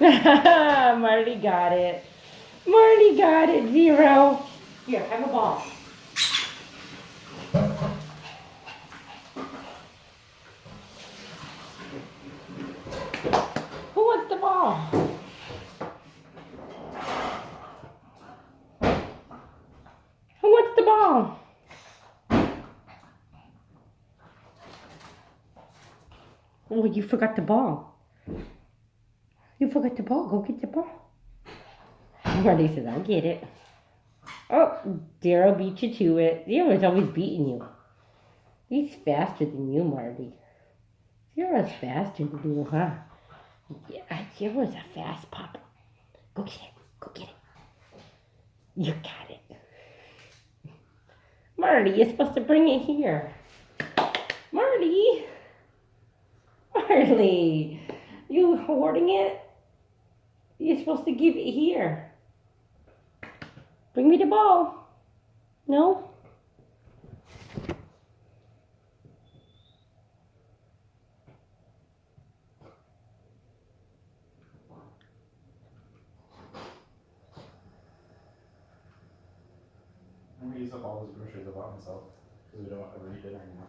Marty got it. Marty got it, Zero. Here, have a ball. Who wants the ball? Who wants the ball? Oh, you forgot the ball. You forgot the ball. Go get the ball. Marty says, I'll get it. Oh, Zero beat you to it. Zero's always beating you. He's faster than you, Marty. Zero's faster than you, huh? Yeah, Zero's a fast pup. Go get it. Go get it. You got it. Marty, you're supposed to bring it here. Marty! Marley! You hoarding it? You're supposed to give it here. Bring me the ball. No? I'm gonna use up all those groceries I bought myself because we don't ever eat dinner anymore.